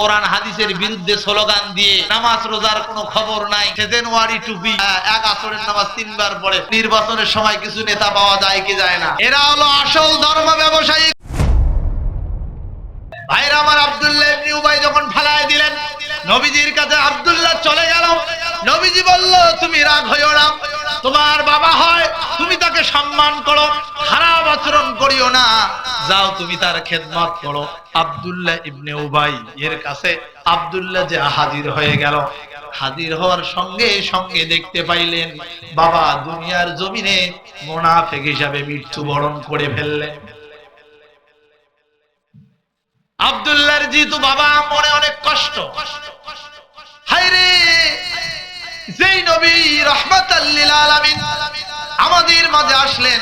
কোরআন হাদিসের বিরুদ্ধে স্লোগান দিয়ে নামাজ রোজার কোনো খবর নাই, জানুয়ারি টুপি, এক আসরের নামাজ 3 বার পড়ে। নির্বাচনের সময় কিছু নেতা পাওয়া যায় কি যায় না? এরা হলো আসল ধর্ম ব্যবসায়ী। ভাইরা আমার, আব্দুল্লাহ ইবনে উবাই যখন ফালায় দিলেন, নবীজির কাছে আব্দুল্লাহ চলে গেল। নবীজি বলল, তুমি রাগ হইও না, তোমার বাবা হয়, তুমি তাকে সম্মান করো, খারাপ আচরণ করিও না, যাও তুমি তার খেদমত করো। আব্দুল্লাহ ইবনে উবাই এর কাছে আব্দুল্লাহ যে হাজির হয়ে গেল, হাজির হওয়ার সঙ্গে সঙ্গে দেখতে পাইলেন বাবা দুনিয়ার জমিনে মুনাফিক হিসাবে মৃত্যুবরণ করে ফেললেন। আব্দুল্লাহর যেহেতু বাবা, মনে অনেক কষ্ট। হায়রে, যেই নবী রাহমাতাল লিল আলামিন আমাদের মাঝে আসলেন,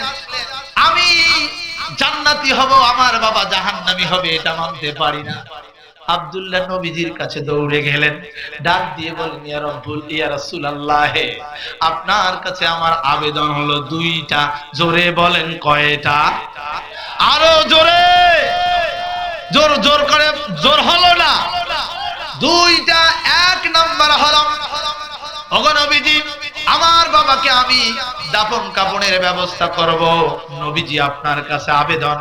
আমি জান্নাতি হব, আমার বাবা জাহান্নামী হবে, এটা মানতে পারি না। আব্দুল্লাহ নবীজির কাছে দৌড়ে গেলেন, ডাক দিয়ে বলেন, ইয়া রাসূলুল্লাহ, আপনার কাছে আমার আবেদন হলো দুইটা। জোরে বলেন, কয়টা? আরো জোরে, জোর জোর করে, জোর হলো না, দুইটা। এক নাম্বার হলো, ওগো নবীজি, আমার বাবাকে আমি দাফন কাফনের ব্যবস্থা করব। নবীজি, আপনার কাছে আবেদন,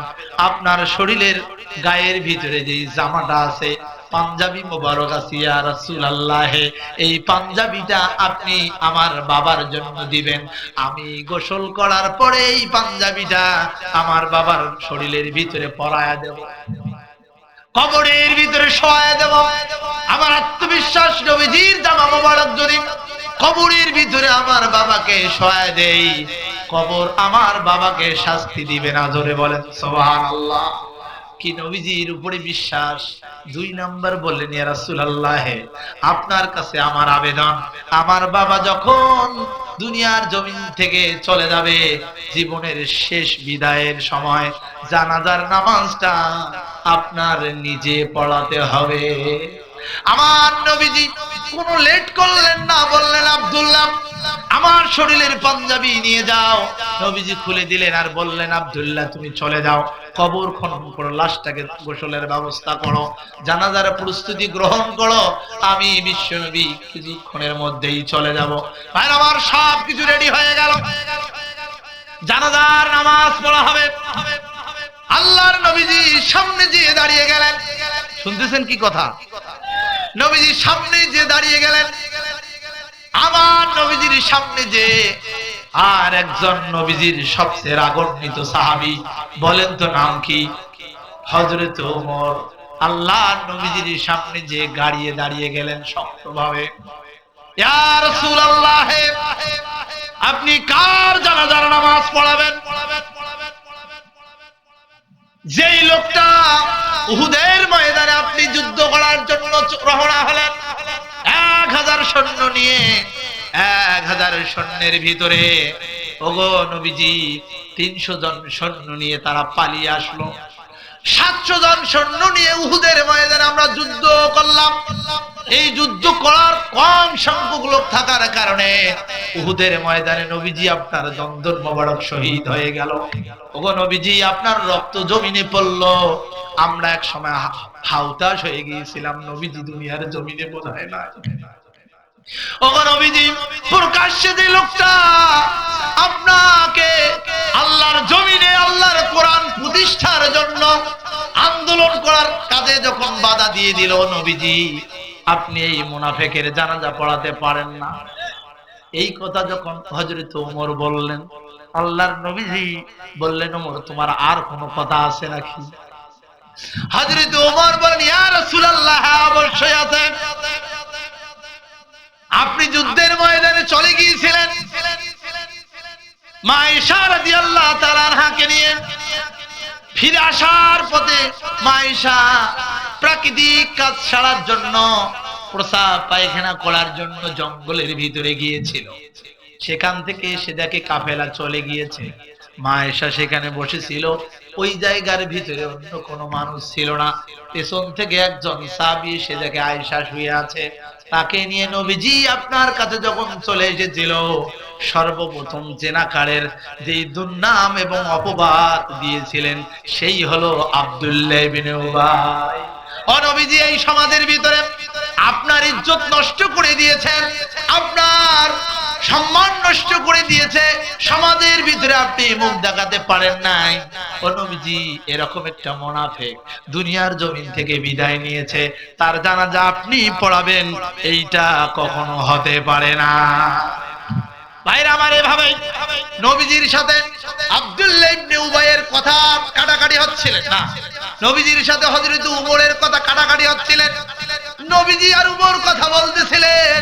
আপনার শরীরের গায়ের ভিতরে যে জামাটা আছে, পাঞ্জাবি মোবারক আছে, ইয়া রাসূলুল্লাহ, এই পাঞ্জাবিটা আপনি আমার বাবার জন্য দিবেন। আমি গোসল করার পরে এই পাঞ্জাবিটা আমার বাবার শরীরের ভিতরে পরায়া দেব, কবরের ভিতরে শোয়া দেব। আমার আত্মবিশ্বাস, নবীজির জামা মোবারক যদি কবরের ভিতরে আমার বাবাকে শোয়া দেই, কবর আমার বাবাকে শাস্তি দিবে না। জোরে বলেন সুবহানাল্লাহ। কি নবীজির উপরে বিশ্বাস। দুই নাম্বার বললেন, ইয়া রাসূলুল্লাহ, আপনার কাছে আমার আবেদন, আমার বাবা যখন দুনিয়ার জমিন থেকে চলে যাবে, জীবনের শেষ বিদায়ের সময় জানাজার নামাজটা আপনার নিজে পড়াতে হবে। আমার নবীজি কোনো লেট করলেন না, বললেন, আব্দুল্লাহ, আমার শরীরের পাঞ্জাবি নিয়ে যাও। নবীজি খুলে দিলেন আর বললেন, আব্দুল্লাহ, তুমি চলে যাও, কবর খনন করো, লাশটাকে গোসলের ব্যবস্থা করো, জানাজার প্রস্তুতি গ্রহণ করো, আমি বিশ্বনবী কিছুক্ষণের মধ্যেই চলে যাব। ভাই আমার, সব কিছু রেডি হয়ে গেল, জানাজার নামাজ পড়া হবে। আল্লাহর নবীজি সামনে যেয়ে দাঁড়িয়ে গেলেন। শুনতেছেন কি কথা? নবীজি সামনে যে দাঁড়িয়ে গেলেন, আমার নবীজির সামনে যে আর একজন নবীজির সবচেয়ে রাগান্বিত সাহাবী, বলেন তো নাম কি? হযরত ওমর। আল্লাহর নবীজির সামনে যে দাঁড়িয়ে গেলেন শক্তভাবে, ইয়া রাসূলুল্লাহ, আপনি কার জানাজার নামাজ পড়াবেন? যেই লোকটা উহুদের ময়দানে আপনি যুদ্ধ করার জন্য রওনা হলেন 1000 সৈন্য নিয়ে, 1000 সৈন্যের ভিতরে ওগো নবীজি 300 জন সৈন্য নিয়ে তারা পালিয়ে আসলো। 700 জন সৈন্য নিয়ে উহুদের ময়দানে আমরা যুদ্ধ করলাম। এই যুদ্ধ করার কম সংখ্যক লোক থাকার কারণে উহুদের ময়দানে নবীজি আপনার দন্দন মোবারক শহীদ হয়ে গেল। ওগো নবীজি, আপনার রক্ত জমিনে পড়লো, আমরা এক সময় হাউতাশ হয়ে গিয়েছিলাম, নবীজি দুনিয়ার জমিনে বোঝায় না। ওগো নবীজি, প্রকাশ্যে যে লোকটা আপনাকে আল্লাহর জমিনে আল্লাহর কোরআন প্রতিষ্ঠার জন্য আন্দোলন করার কাজে যখন বাধা দিয়ে দিল, নবীজি আপনি এই মুনাফিকের জানাজা পড়াতে পারেন না। এই কথা যখন হযরত ওমর বললেন, আল্লাহর নবীজি বললেন, ওমর, তোমার আর কোনো কথা আছে নাকি? হযরত ওমর বলেন, ইয়া রাসূলুল্লাহ, অবশ্যই আছে। আপনি যুদ্ধের ময়দানে চলে গিয়েছিলেন মা আয়েশা রাদিয়াল্লাহু তাআলা আনহাকে নিয়ে। ফিরে আসার পথে মা আয়েশা প্রাকৃতিক কাজ সারার জন্য, প্রস্রাব পায়খানা করার জন্য জঙ্গলের ভিতরে গিয়েছিল। সেখান থেকে এসে দেখে কাফেলা চলে গিয়েছে। মা আয়েশা সেখানে বসেছিল, ওই জায়গার ভিতরে অন্য কোনো মানুষ ছিল না। পেছন থেকে একজন সাহাবী এসে দেখে আয়েশা শুয়ে আছে। তাকে নিয়ে নবীজি আপনার কাছে যখন চলে এসেছিল, সর্বপ্রথম জেনাকারের যে দুর্নাম এবং অপবাদ দিয়েছিলেন, সেই হলো আব্দুল্লাহ ইবনে উবাই। ও নবীজি এই সমাজের ভিতরে আপনার ইজ্জত নষ্ট করে দিয়েছেন, আপনার সম্মান নষ্ট করে দিয়েছে, সমাজের ভিতরে আপনি মুখ দেখাতে পারেন নাই। ও নবীজি এরকম একটা মুনাফিক দুনিয়ার জমিন থেকে বিদায় নিয়েছে, তার জানাজা আপনি পড়াবেন, এইটা কখনো হতে পারে না। ভাইরা আমার এভাবে নবীজির সাথে আব্দুল্লাহ ইবনে উবাইয়ের কথা কাটাকাটি হচ্ছিলেন না, নবীজির সাথে হযরত উমরের কথা কাটাকাটি হচ্ছিলেন, নবীজি আর উমর কথা বলতেছিলেন।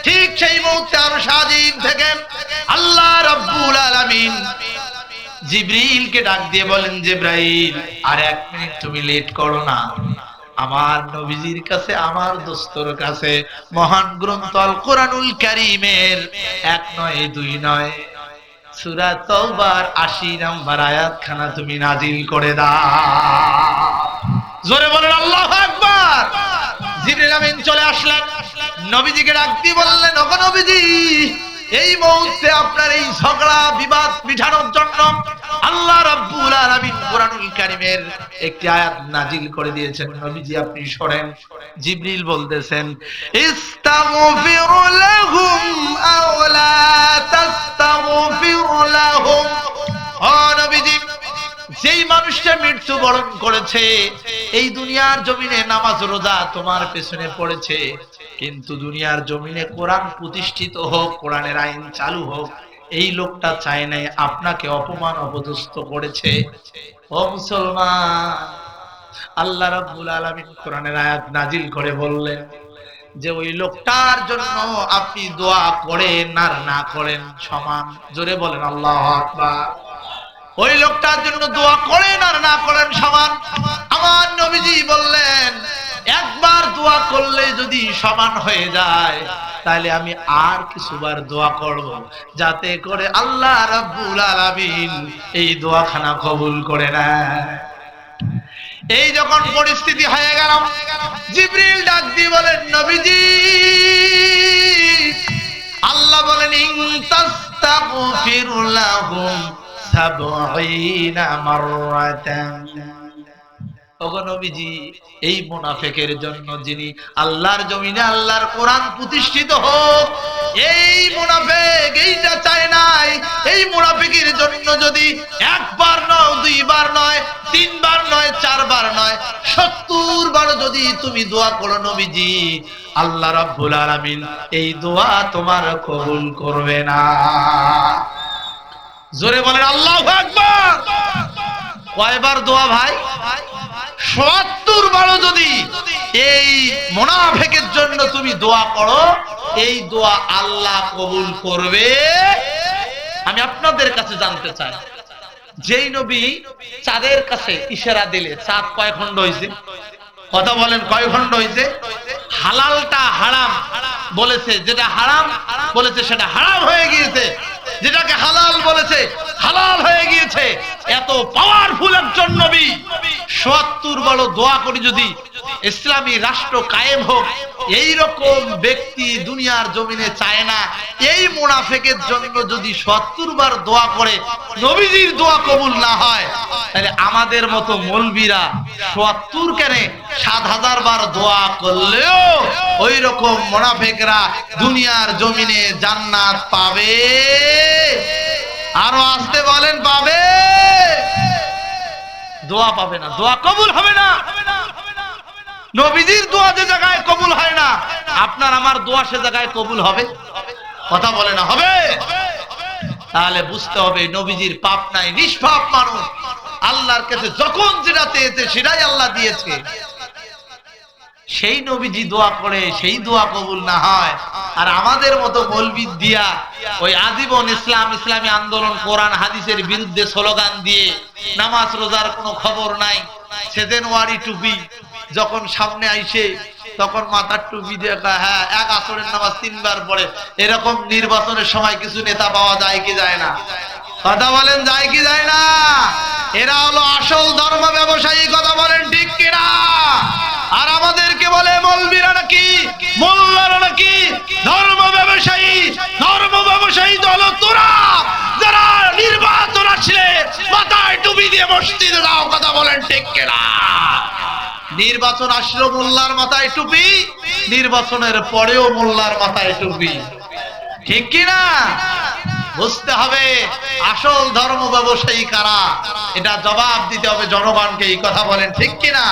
ঠিক সেই মুহূর্তে আরশ আজিম থেকে আল্লাহ রাব্বুল আলামিন জিবরিলকে ডাক দিয়ে বলেন, জিবরাইল আর 1 মিনিট তুমি লেট করো না, আমার নবীজির কাছে, আমার দোস্তর কাছে মহান গ্রন্থ আল কোরআনুল কারীমের 1 নয় 2 নয় সূরা তাওবার 80 নম্বর আয়াতখানা তুমি নাজিল করে দাও। জোরে বলেন আল্লাহু আকবার। জিবরিল আমিন চলে আসলেন, নবীজিকে ডাক দিয়ে বললেন, ওগো নবীজি এই মুহূর্তে আপনার এই ঝগড়া বিবাদ মিটানোর জন্য আল্লাহ রাব্বুল আলামিন কোরআনুল কারীমের একটি আয়াত নাজিল করে দিয়েছেন, নবীজি আপনি শুনেন। জিবরিল বলতেছেন, ইস্তাগফিরু লাহুম আও লা তাস্তাগফিরু লাহুম। ও নবীজি যেই মানুষটা মৃত্যুবরণ করেছে, এই দুনিয়ার জমিনে নামাজ রোজা তোমার পেছনে পড়েছে, কিন্তু দুনিয়ার জমিনে কোরআন প্রতিষ্ঠিত হোক, কোরআনের আইন চালু হোক, এই লোকটা চায় নাই, আপনাকে অপমান অপদস্থ করেছে। ও মুসলমান, আল্লাহ রাব্বুল আলামিন কোরআনের আয়াত নাজিল করে বললেন যে ওই লোকটার জন্য আপনি দোয়া করেন আর না করেন সমান। জোরে বলেন আল্লাহু আকবার। ওই লোকটার জন্য দোয়া করেন আর না করেন সমান। আমার নবীজি বললেন, একবার দোয়া করলে যদি সমান হয়ে যায়, তাহলে আমি আর কিছুবার দোয়া করব, যাতে করে আল্লাহ রাব্বুল আলামিন এই দোয়াখানা কবুল করে নেয়। এই যখন পরিস্থিতি হয়ে গেল, জিবরিল ডাক দিয়ে বলেন, নবীজি আল্লাহ বলেন, ইন তাস্তাগফির লাহুম 70 মাররাতান। ওগো নবীজি এই মুনাফিকের জন্য, যিনি আল্লাহর জমিনে আল্লাহর কোরআন প্রতিষ্ঠিত হোক, এই মুনাফিক এইটা চায় নাই, এই মুনাফিকের জন্য যদি একবার নয়, 2 বার নয়, 3 বার নয়, 4 বার নয়, 70 বার যদি তুমি দোয়া করো নবীজি, আল্লাহ রাব্বুল আলামিন এই দোয়া তোমার কবুল করবে না। জোরে বলেন আল্লাহু আকবার। কয়বার দোয়া ভাই? 70 বারও যদি এই মুনাফিকের জন্য তুমি দোয়া করো, এই দোয়া আল্লাহ কবুল করবে। আমি আপনাদের কাছে জানতে চাই, যেই নবী চাঁদের কাছে ইশারা দিলে চাঁদ কয় খণ্ড হয়েছে? কথা বলেন, কয় খণ্ড হয়েছে? হালালটা হারাম বলেছে, যেটা হারাম বলেছে সেটা হারাম হয়ে গিয়েছে, যেটাকে হালাল বলেছে হালাল হয়ে গিয়েছে। এত পাওয়ারফুল একজন নবী 70 বড় দোয়া করি যদি ইসলামী রাষ্ট্র কায়েম হোক, এই রকম ব্যক্তি দুনিয়ার জমিনে চায় না। এই মুনাফিকের জন্য যদি 70 বার দোয়া করে নবীজির দোয়া কবুল না হয়, তাহলে আমাদের মতো মৌলবীরা 70 কেন 7000 বার দোয়া করলেও ওই রকম মুনাফিকরা দুনিয়ার জমিনে জান্নাত পাবে। আরো আসতে বলেন, পাবে? দোয়া পাবে না, দোয়া কবুল হবে না। নবীজির দোয়া যে জায়গায় কবুল হয় না, আপনার আমার দোয়া সে জায়গায় কবুল হবে? কথা বলে না, হবে? তাহলে বুঝতে হবে নবীজির পাপ নাই, নিষ্পাপ মানুষ, আল্লাহর কাছে যখন যেটা চেয়েছে সেটাই আল্লাহ দিয়েছে। সেই নবীজি দোয়া করে সেই দোয়া কবুল না হয়, আর আমাদের মতো মৌলবি দিয়া ওই আজীবন ইসলাম, ইসলামী আন্দোলন, কোরআন হাদিসের বিরুদ্ধে স্লোগান দিয়ে নামাজ রোজার কোনো খবর নাই, সেজেনওয়ারি টুপি যখন সামনে আইসে তখন মাথার টুপি দিয়ে হ্যাঁ 1 আসরের নামাজ 3 বার পড়ে। এরকম নির্বাচনের সময় কিছু নেতা পাওয়া যায় কি যায় না? কথা বলেন, যায় কি যায় না? এরা হলো আসল ধর্ম ব্যবসায়ী। কথা বলেন ঠিক কিনা? আর আমাদেরকে বলে মৌলবীরা নাকি, মোল্লারা নাকি ধর্ম ব্যবসায়ী। ধর্ম ব্যবসায়ী দল তোরা, যারা নির্বাচন আসলে মাথায় টুপি দিয়ে মসজিদে যাও। কথা বলেন ঠিক কিনা? নির্বাচন আসলো মোল্লার মাথায় টুপি, নির্বাচনের পরেও মোল্লার মাথায় টুপি, ঠিক কিনা? বুঝতে হবে আসল ধর্ম ব্যবসায়ী কারা, এটা জবাব দিতে হবে জনগণকে। এই কথা বলেন ঠিক কিনা?